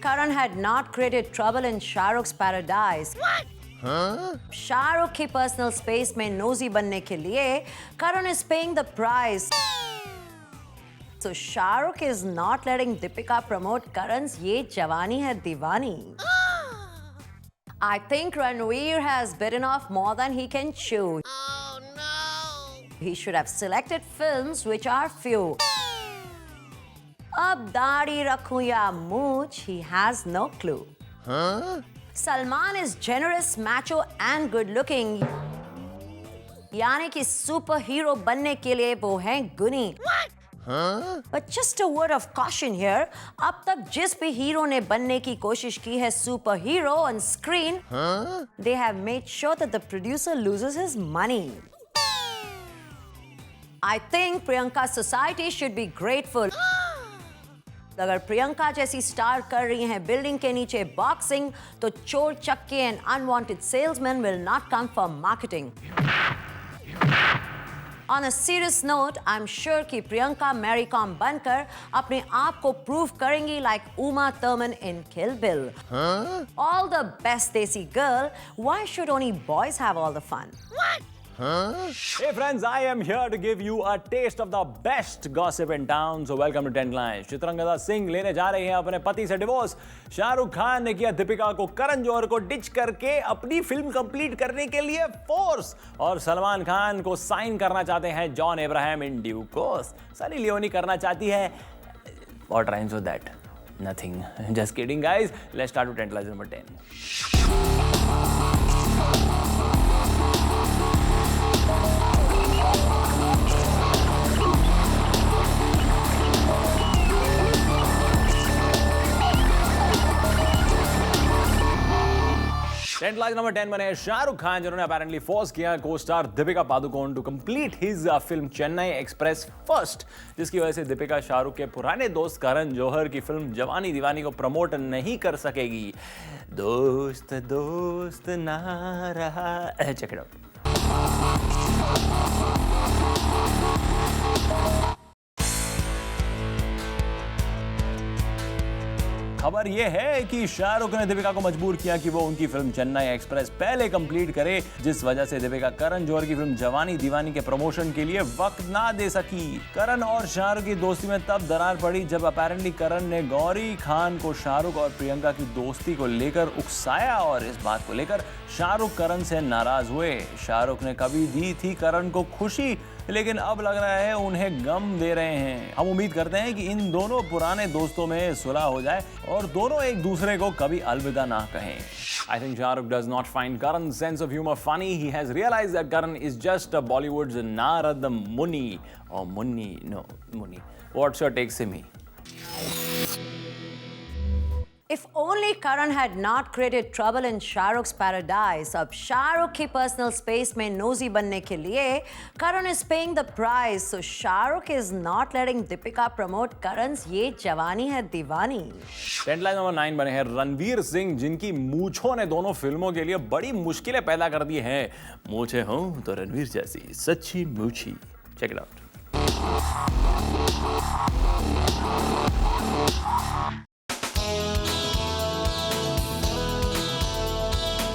Karan had not created trouble in Shah Rukh's paradise. What? Shahrukh की personal space में nosy बनने के लिए Karan is paying the price. So Shahrukh is not letting Deepika promote Karan's Ye Jawani Hai Diwani. I think Ranveer has bitten off more than he can chew. Oh no! He should have selected films which are few. Ab daadi rakhu ya mooch, he has no clue. Salman is generous, macho and good looking. यानी कि super hero बनने के लिए वो हैं गुनी. But just a word of caution here. अब तक जिस भी हीरो ने बनने की कोशिश की है super hero on screen, they have made sure that the producer loses his money. I think Priyanka society should be grateful. अगर प्रियंका जैसी स्टार कर रही हैं बिल्डिंग के नीचे बॉक्सिंग, तो चोर चक्के and unwanted salesman will not come for marketing. On a serious note, I am sure कि प्रियंका मैरी कॉम बनकर अपने आप को प्रूव करेंगी like Uma Thurman in Kill Bill. All the best desi girl. Why should only boys have all the fun? Hey friends, I am here to give you a taste of the best gossip in town. So welcome to 10 Lines. Chitrangada Singh लेने जा रही हैं अपने पति से divorce. Shahrukh Khan ने किया दीपिका को करण जौहर को डिच करके अपनी फिल्म कंप्लीट करने के लिए फोर्स. और सलमान खान को साइन करना चाहते हैं John Abraham in due course. Sunny Leone करना चाहती है What rhymes with that? Nothing. Just kidding guys. Let's start with 10 Lines number 10. Tenth lines number 10 बने शाहरुख खान, जिन्होंने अपेरेंटली फोर्स किया को star Deepika Padukone to complete his film Chennai Express first, जिसकी वजह से दीपिका शाहरुख के पुराने दोस्त करण जौहर की फिल्म जवानी दीवानी को प्रमोट नहीं कर सकेगी. दोस्त दोस्त ना रहा. Check it out. खबर यह है कि शाहरुख ने दीपिका को मजबूर किया कि वो उनकी फिल्म चेन्नई एक्सप्रेस पहले कंप्लीट करे, जिस वजह से दीपिका करण जौहर की फिल्म जवानी दीवानी के प्रमोशन के लिए वक्त ना दे सकी. करण और शाहरुख की दोस्ती में तब दरार पड़ी जब अपेरेंटली करण ने गौरी खान को शाहरुख और प्रियंका की दोस्ती को लेकर उकसाया और इस बात को लेकर शाहरुख करण से नाराज हुए. शाहरुख ने कभी दी थी करण को खुशी, लेकिन अब लग रहा है उन्हें गम दे रहे हैं. हम उम्मीद करते हैं कि इन दोनों पुराने दोस्तों में सुलह हो जाए और दोनों एक दूसरे को कभी अलविदा ना कहें. I think Shahrukh does not find Karan's sense of humor funny. He has realized that Karan is just a Bollywood's Narad Muni or Munni. No, Muni. What's your take, Simi? If only Karan had not created trouble in Shah Rukh's paradise. अब शाहरुख की personal space में nosy बनने के लिए Karan is paying the price. So Shahrukh is not letting Deepika promote Karan's ये जवानी है दीवानी. 10 line number 9 बने हैं रणवीर सिंह, जिनकी मूंछों ने दोनों फिल्मों के लिए बड़ी मुश्किलें पैदा कर दी हैं. मूंछें हों तो रणवीर जैसी सच्ची मूंछी. Check it out.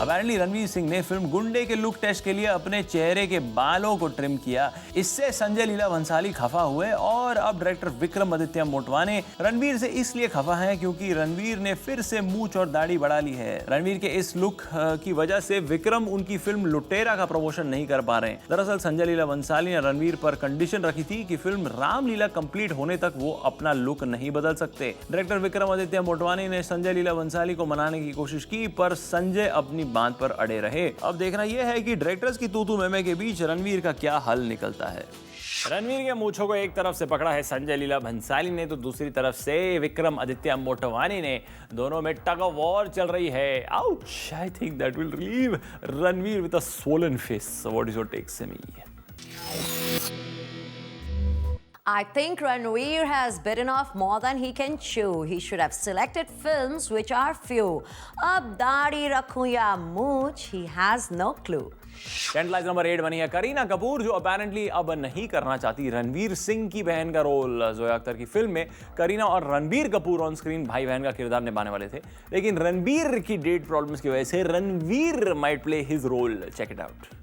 Apparently Ranveer Singh ने फिल्म गुंडे के लुक टेस्ट के लिए अपने चेहरे के बालों को ट्रिम किया. इससे संजय लीला भंसाली खफा हुए और अब डायरेक्टर विक्रमादित्य मोटवाने रणवीर से इसलिए खफा हैं क्योंकि रणवीर ने फिर से मूंछ और दाढ़ी बढ़ा ली है. रणवीर के इस लुक की वजह से विक्रम उनकी फिल्म लुटेरा का प्रमोशन नहीं कर पा रहे हैं. दरअसल संजय लीला भंसाली ने रणवीर पर कंडीशन रखी थी कि फिल्म रामलीला कंप्लीट होने तक वो अपना लुक नहीं बदल सकते. डायरेक्टर विक्रमादित्य मोटवाने ने संजय लीला भंसाली को मनाने की कोशिश की, पर संजय अपनी बात पर अड़े रहे. अब देखना यह है कि डायरेक्टर्स की तू-तू मैं-मैं के बीच रणवीर का क्या हल निकलता है. रणवीर के मूंछों को एक तरफ से पकड़ा है संजय लीला भंसाली ने, तो दूसरी तरफ से विक्रमादित्य मोटवानी ने. दोनों में टग ऑफ वॉर चल रही है. Ouch. I think that will relieve Ranveer with a swollen face. So what is your take, Simi? I think Ranveer has bitten off more than he can chew. He should have selected films which are few. Ab daadi rakhu ya mooch, he has no clue. Tent number 8 बनी है करीना कपूर, जो apparently अब नहीं करना चाहती रणवीर सिंह की बहन का रोल। जोया अख्तर की फिल्म में करीना और रणबीर कपूर ऑन स्क्रीन भाई बहन का किरदार निभाने वाले थे, लेकिन रणबीर की डेट प्रॉब्लम्स की वजह से Ranveer might play his role. Check it out.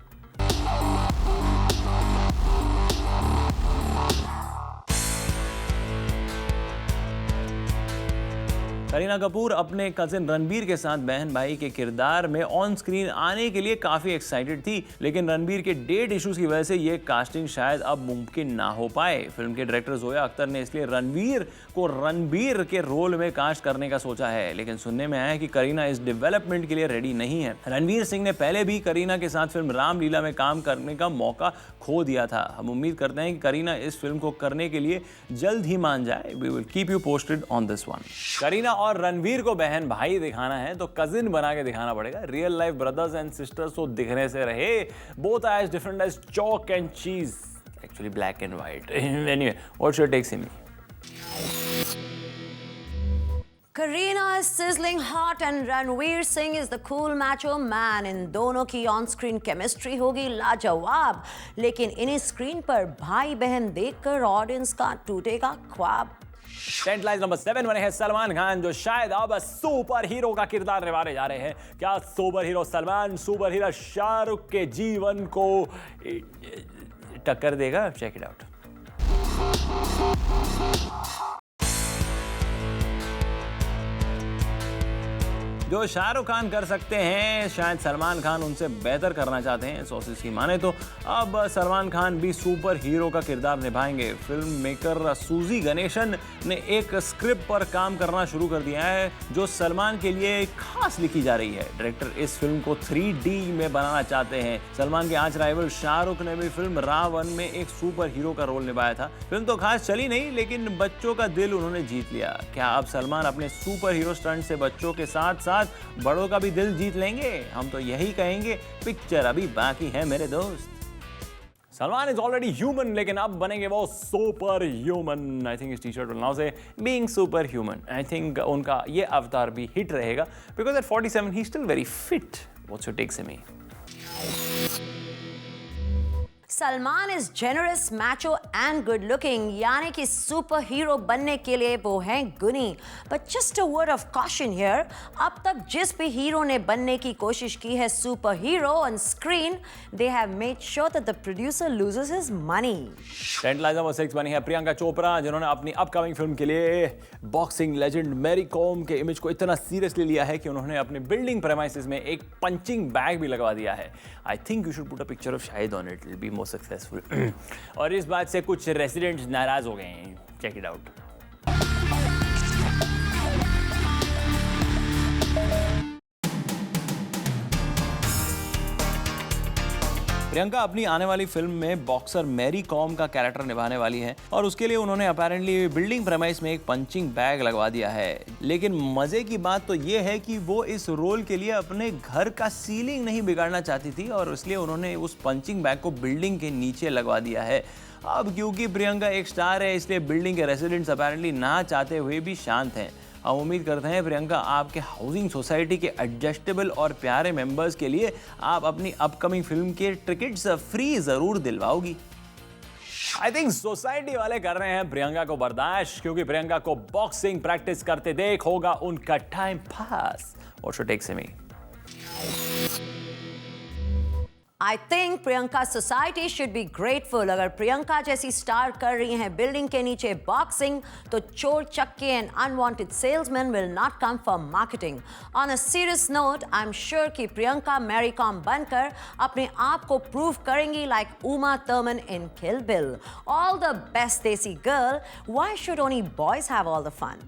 Kareena Kapoor अपने कजिन रणबीर के साथ बहन भाई के किरदार में ऑन स्क्रीन आने के लिए काफी एक्साइटेड थी, लेकिन रणबीर के डेट इश्यूज की वजह से ये कास्टिंग शायद अब मुमकिन ना हो पाए। फिल्म के डायरेक्टर जोया अख्तर ने इसलिए रणवीर को रणबीर के रोल में कास्ट करने का सोचा है, लेकिन सुनने में आया है कि करीना इस डेवलपमेंट के लिए रेडी नहीं है। रणवीर सिंह ने पहले भी करीना के साथ फिल्म रामलीला में काम करने का मौका खो दिया था। हम उम्मीद करते हैं कि करीना इस फिल्म को करने के लिए जल्द ही मान जाए। We will keep you posted on this one. Kareena और रणवीर को बहन भाई दिखाना है तो कजिन बना के दिखाना पड़ेगा। Real life brothers and sisters तो दिखने से रहे, both are as different as chalk and cheese, actually black and white. Anyway, what's your take, Simi? Kareena is sizzling hot and Ranveer Singh is the cool macho man. इन दोनों की on screen chemistry होगी लाजवाब, लेकिन इन्हें screen पर भाई बहन देखकर ऑडियंस का टूटेगा ख्वाब। टेंट लाइज नंबर 7 बने हैं सलमान खान, जो शायद अब सुपर हीरो का किरदार निभाने जा रहे हैं। क्या super hero Salman super hero Shahrukh के जीवन को टक्कर देगा? Check it out. जो शाहरुख खान कर सकते हैं शायद सलमान खान उनसे बेहतर करना चाहते हैं। सोर्सेस की माने तो अब सलमान खान भी सुपर हीरो का किरदार निभाएंगे। फिल्म मेकर सूजी गणेशन ने एक स्क्रिप्ट पर काम करना शुरू कर दिया है जो सलमान के लिए खास लिखी जा रही है। डायरेक्टर इस फिल्म को 3D में बनाना चाहते हैं। सलमान के आंच राइवल शाहरुख ने भी फिल्म रावण में एक सुपर हीरो का रोल निभाया था। फिल्म तो खास चली नहीं, लेकिन बच्चों का दिल उन्होंने जीत लिया। क्या अब सलमान अपने सुपर हीरो स्टंट से बच्चों के साथ साथ बड़ों का भी दिल जीत लेंगे? हम तो यही कहेंगे, पिक्चर अभी बाकी है मेरे दोस्त। सलमान इज ऑलरेडी ह्यूमन, लेकिन अब बनेंगे वो सुपर ह्यूमन। आई थिंक इस T shirt will now say being super human. I think उनका ये अवतार भी हिट रहेगा, because at 47 he still very fit. What's your take Simi? Salman is generous, macho and good looking, यानी कि सुपर हीरो बनने के लिए वो हैं गुनी। But just a word of caution here, अब तक जिस भी हीरो ने बनने की कोशिश की है super hero on screen, they have made sure that the producer loses his money. Tent lies number 6 बनी है प्रियंका चोपड़ा, जिन्होंने अपनी अपकमिंग फिल्म के लिए बॉक्सिंग लेजेंड मैरी कॉम के इमेज को इतना सीरियसली लिया है कि उन्होंने अपने बिल्डिंग प्रेमाइसेस में एक पंचिंग बैग भी लगवा दिया है। I think you should put a picture of Shahid on it, it will be more successful. और इस बात से कुछ रेसिडेंट्स नाराज हो गए हैं। Check it out. प्रियंका अपनी आने वाली फिल्म में बॉक्सर मैरी कॉम का कैरेक्टर निभाने वाली है और उसके लिए उन्होंने अपेरेंटली बिल्डिंग प्रेमाइस में एक पंचिंग बैग लगवा दिया है। लेकिन मजे की बात तो ये है कि वो इस रोल के लिए अपने घर का सीलिंग नहीं बिगाड़ना चाहती थी और इसलिए उन्होंने उस पंचिंग बैग को बिल्डिंग के नीचे लगवा दिया है। अब क्योंकि प्रियंका एक स्टार है, इसलिए बिल्डिंग के रेसिडेंट्स अपेरेंटली ना चाहते हुए भी शांत हैं। हम उम्मीद करते हैं प्रियंका आपके हाउसिंग सोसाइटी के एडजस्टेबल और प्यारे मेंबर्स के लिए आप अपनी अपकमिंग फिल्म के टिकट्स फ्री जरूर दिलवाओगी। आई थिंक सोसाइटी वाले कर रहे हैं प्रियंका को बर्दाश्त, क्योंकि प्रियंका को बॉक्सिंग प्रैक्टिस करते देख होगा उनका time pass. What's your take Simi? I think Priyanka society should be grateful. अगर प्रियंका जैसी स्टार कर रही हैं बिल्डिंग के नीचे बॉक्सिंग, तो चोर चक्के and unwanted salesman will not come for marketing. On a serious note, I'm sure कि प्रियंका मैरी कॉम बनकर अपने आप को प्रूव करेंगी like Uma Thurman in Kill Bill. All the best, Desi girl. Why should only boys have all the fun?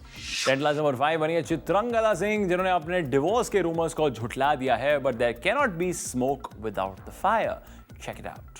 Tent lies number 5 बनी है चित्रंगदा सिंह, जिन्होंने अपने डिवोर्स के रूमर्स को झुठला दिया है। But there can not be smoke without the fire. Check it out.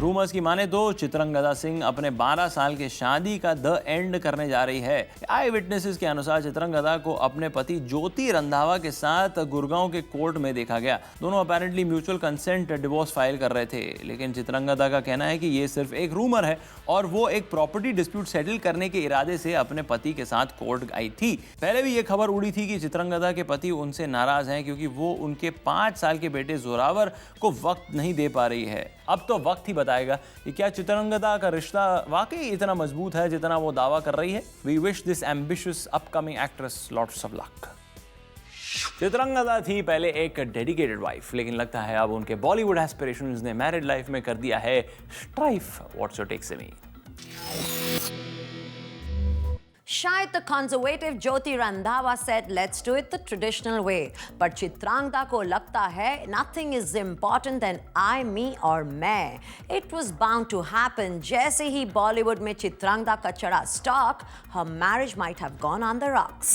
Rumours की माने तो चित्रंगदा सिंह अपने 12 साल के शादी का द एंड करने जा रही है। आई विटनेसेस के अनुसार चित्रंगदा को अपने पति ज्योति रंधावा के साथ गुड़गांव के कोर्ट में देखा गया। दोनों apparently mutual consent divorce file कर रहे थे, लेकिन चित्रंगदा का कहना है कि ये सिर्फ एक रूमर है और वो एक प्रॉपर्टी डिस्प्यूट सेटल करने के इरादे से अपने पति के साथ कोर्ट आई थी। पहले भी ये खबर उड़ी थी कि चित्रंगदा के पति उनसे नाराज हैं क्योंकि वो उनके 5 साल के बेटे जोरावर को वक्त नहीं दे पा रही है। अब तो वक्त ही बताएगा कि क्या चित्रंगदा का रिश्ता वाकई इतना मजबूत है जितना वो दावा कर रही है। We wish this ambitious upcoming actress lots of luck. Chitrangada थी पहले एक डेडिकेटेड वाइफ, लेकिन लगता है अब उनके बॉलीवुड एस्पिरेशंस ने मैरिड लाइफ में कर दिया है strife. What's your take Simi? शायद the conservative Jyoti Randhawa said let's do it the traditional way, but Chitrangada को लगता है nothing is important than I, me और मैं। It was bound to happen। जैसे ही बॉलीवुड में चित्रांगदा का चढ़ा stock, her marriage might have gone on the rocks।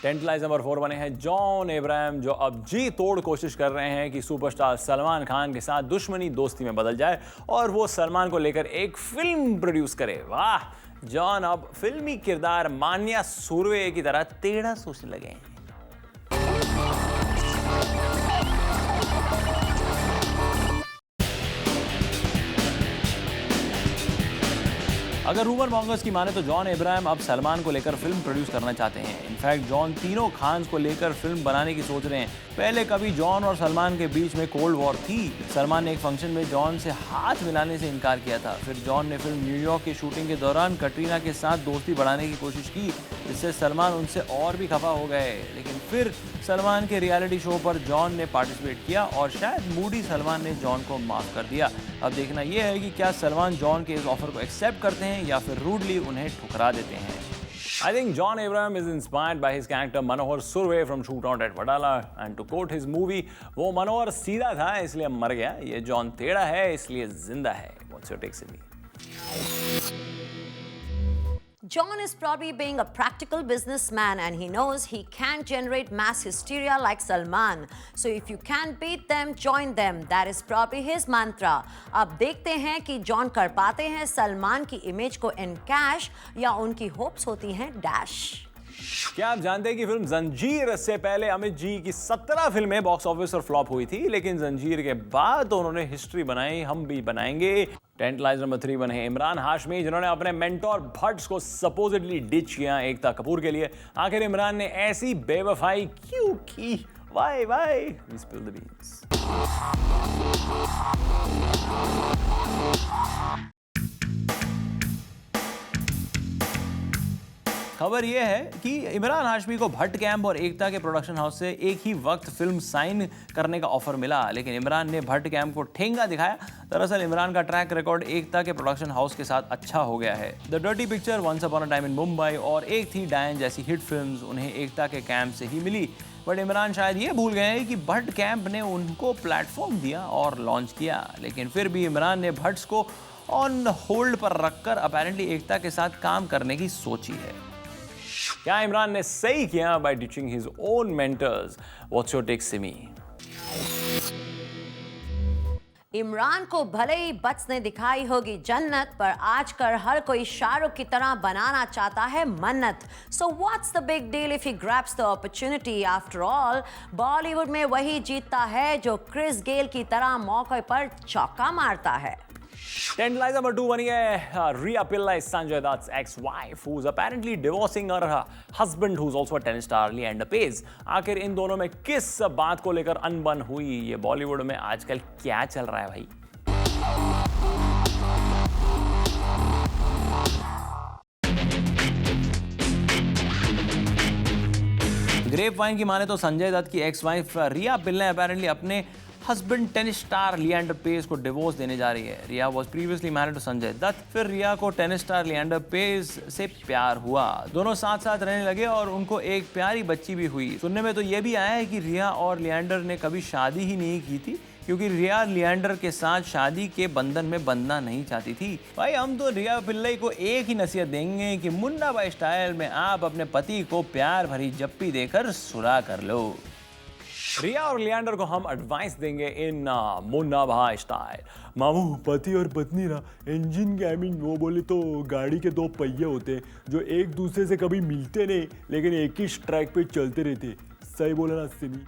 Tantalize number 4 बने हैं जॉन अब्राहम, जो अब जी तोड़ कोशिश कर रहे हैं कि सुपरस्टार सलमान खान के साथ दुश्मनी दोस्ती में बदल जाए और वो सलमान को लेकर एक फिल्म प्रोड्यूस करे। वाह, जॉन अब फिल्मी किरदार मान्या सुरवे की तरह टेढ़ा सोचने लगे हैं। अगर रूमर मॉन्गर्स की माने तो जॉन अब्राहम अब सलमान को लेकर फिल्म प्रोड्यूस करना चाहते हैं। इनफैक्ट जॉन तीनों खान्स को लेकर फिल्म बनाने की सोच रहे हैं। पहले कभी जॉन और सलमान के बीच में कोल्ड वॉर थी। सलमान ने एक फंक्शन में जॉन से हाथ मिलाने से इनकार किया था। फिर जॉन ने फिल्म न्यूयॉर्क की शूटिंग के दौरान कटरीना के साथ दोस्ती बढ़ाने की कोशिश की, जिससे सलमान उनसे और भी खफा हो गए। लेकिन फिर सलमान के रियलिटी शो पर जॉन ने पार्टिसिपेट किया और शायद मूडी सलमान ने जॉन को माफ कर दिया। अब देखना यह है कि क्या सलमान जॉन के इस ऑफर को एक्सेप्ट करते हैं या फिर रूडली उन्हें ठुकरा देते हैं। I think John Abraham is inspired by his character Manohar Surve from Shootout at Wadala, and to quote his movie, वो मनोहर सीधा था इसलिए मर गया, ये जॉन टेढ़ा है इसलिए जिंदा है। What's your take, Simi? John is probably being a practical businessman and he knows he can't generate mass hysteria like Salman. So if you can't beat them, join them. That is probably his mantra. अब देखते हैं कि John कर पाते हैं सलमान की image को encash या उनकी होप्स होती हैं डैश। क्या आप जानते हैं कि फिल्म जंजीर से पहले अमित जी की 17 फिल्में बॉक्स ऑफिस पर फ्लॉप हुई थी, लेकिन जंजीर के बाद तो उन्होंने हिस्ट्री बनाई, हम भी बनाएंगे। टेंटलाइज नंबर 3 बने इमरान हाशमी, जिन्होंने अपने मेंटोर भट्ट को सपोजिटली डिच किया एकता कपूर के लिए। आखिर इमरान ने ऐसी बेवफाई क्यों की? Why? We spill the beans. खबर यह है कि इमरान हाशमी को भट्ट कैंप और एकता के प्रोडक्शन हाउस से एक ही वक्त फिल्म साइन करने का ऑफर मिला, लेकिन इमरान ने भट्ट कैंप को ठेंगा दिखाया। दरअसल इमरान का ट्रैक रिकॉर्ड एकता के प्रोडक्शन हाउस के साथ अच्छा हो गया है। The dirty picture, once upon a time in Mumbai और एक थी डायन जैसी हिट फिल्म्स उन्हें एकता के कैंप से ही मिली। बट इमरान शायद ये भूल गए कि भट्ट कैंप ने उनको प्लेटफॉर्म दिया और लॉन्च किया, लेकिन फिर भी इमरान ने भट्ट को ऑन होल्ड पर रखकर अपैरेंटली एकता के साथ काम करने की सोची है। क्या इमरान ने सही किया by ditching his own mentors? What's your take, Simi? Imran को भले ही बट्स ने दिखाई होगी जन्नत, पर आजकल हर कोई शाहरुख की तरह बनाना चाहता है मन्नत। So what's the big deal if he grabs the opportunity? After all Bollywood में वही जीतता है जो क्रिस गेल की तरह मौके पर चौका मारता है। Tantalizer number 2 बनी है Rhea Pillai, Sanjay Dutt's ex-wife, who's apparently divorcing her husband, who's also a tennis star, Leander Paes. आखिर इन दोनों में किस बात को लेकर अनबन हुई? ये बॉलीवुड में आजकल क्या चल रहा है भाई? ग्रेप वाइन की माने तो संजय दत्त की एक्स-वाइफ रिया पिल्ले अपेरेंटली अपने husband tennis star Leander Paes को डिवोर्स देने जा रही है। Riya was previously married to Sanjay Dutt, फिर रिया को टेनिस स्टार लिएंडर पेस से प्यार हुआ। दोनों साथ साथ रहने लगे और उनको एक प्यारी बच्ची भी हुई। सुनने में तो ये भी आया है कि रिया और लिएंडर ने कभी शादी ही नहीं की थी, क्योंकि रिया लिएंडर के साथ शादी के बंधन में बंधना नहीं चाहती थी। भाई हम तो रिया पिल्लई को एक ही नसीहत देंगे कि मुन्ना भाई स्टाइल में आप अपने पति को प्यार भरी जप्पी देकर सुरा कर लो। रिया और लियांडर को हम एडवाइस देंगे इन मुन्ना भाई स्टाइल। मामू, पति और पत्नी ना इंजन के वो बोले तो गाड़ी के दो पहिए होते हैं जो एक दूसरे से कभी मिलते नहीं लेकिन एक ही ट्रैक पे चलते रहते। सही बोला ना सिमी?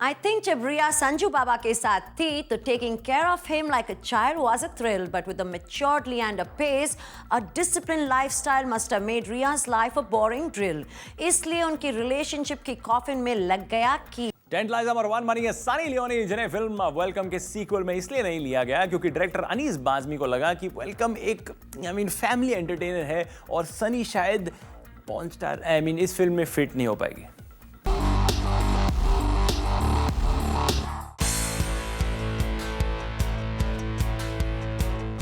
I think जब रिया संजू बाबा के साथ थी तो taking care of him like a child was a thrill, but with a matured Leander Pace, a disciplined lifestyle must have made Riya's life a boring drill. इसलिए उनकी relationship की coffin में लग गया कि टेंटलाइज नंबर 1 बनी है Sunny Leone, जिन्हें फिल्म वेलकम के सीक्वल में इसलिए नहीं लिया गया क्योंकि डायरेक्टर अनीस बाज़मी को लगा कि वेलकम एक फैमिली एंटरटेनर है और सनी शायद पॉर्न स्टार इस फिल्म में फिट नहीं हो पाएगी।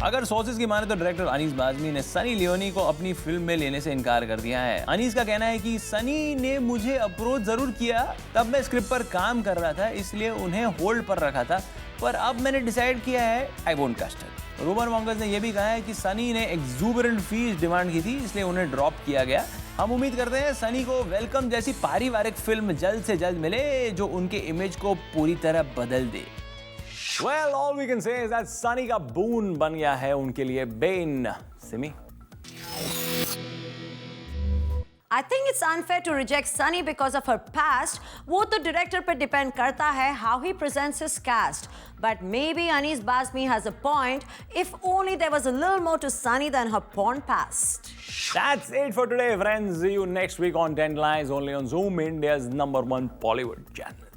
अगर सोर्सेज की माने तो डायरेक्टर अनीस बाज़मी ने सनी लियोनी को अपनी फिल्म में लेने से इनकार कर दिया है। अनीस का कहना है कि सनी ने मुझे अप्रोच जरूर किया, तब मैं स्क्रिप्ट पर काम कर रहा था, इसलिए उन्हें होल्ड पर रखा था, पर अब मैंने डिसाइड किया है I won't cast it. Rumour mongers ने यह भी कहा है कि सनी ने एक्सूबरेंट फीस डिमांड की थी, इसलिए उन्हें ड्रॉप किया गया। हम उम्मीद करते हैं सनी को वेलकम जैसी पारिवारिक फिल्म जल्द से जल्द मिले जो उनके इमेज को पूरी तरह बदल दे। Well, all we can say is that Sunny का बून बन गया है उनके लिए Ben. Simi? I think it's unfair to reject Sunny because of her past. वो तो director पे depend करता है how he presents his cast. But maybe Anis Bazmi has a point. If only there was a little more to Sunny than her porn past. That's it for today, friends. See you next week on 10 Lies only on Zoom, India's #1 Bollywood channel.